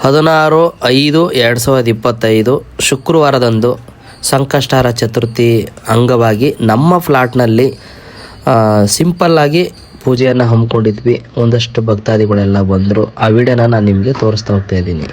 16/5/2025 ಶುಕ್ರವಾರದಂದು ಸಂಕಷ್ಟಹರ ಚತುರ್ಥಿ ಅಂಗವಾಗಿ ನಮ್ಮ ಫ್ಲಾಟ್ನಲ್ಲಿ ಸಿಂಪಲ್ಲಾಗಿ ಪೂಜೆಯನ್ನು ಹಮ್ಮಿಕೊಂಡಿದ್ವಿ. ಒಂದಷ್ಟು ಭಕ್ತಾದಿಗಳೆಲ್ಲ ಬಂದರು. ಆ ವಿಡಿಯೋನ ನಾನು ನಿಮಗೆ ತೋರಿಸ್ತಾ ಹೋಗ್ತಾ ಇದ್ದೀನಿ.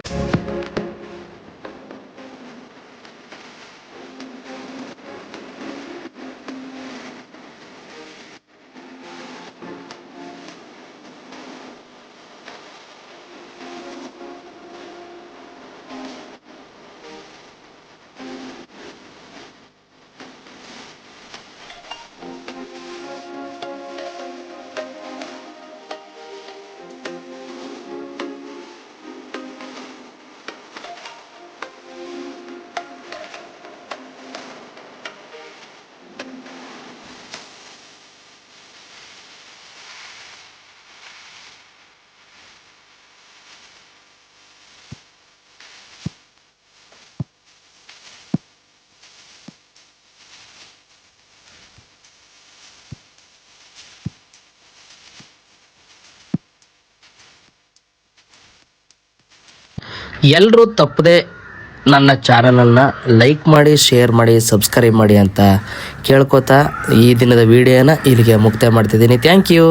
ಎಲ್ಲರೂ ತಪ್ಪದೆ ನನ್ನ ಚಾನಲನ್ನು ಲೈಕ್ ಮಾಡಿ, ಶೇರ್ ಮಾಡಿ, ಸಬ್ಸ್ಕ್ರೈಬ್ ಮಾಡಿ ಅಂತ ಕೇಳ್ಕೊತಾ ಈ ದಿನದ ವಿಡಿಯೋನ ಇಲ್ಲಿಗೆ ಮುಕ್ತಾಯ ಮಾಡ್ತಿದ್ದೀನಿ. Thank you.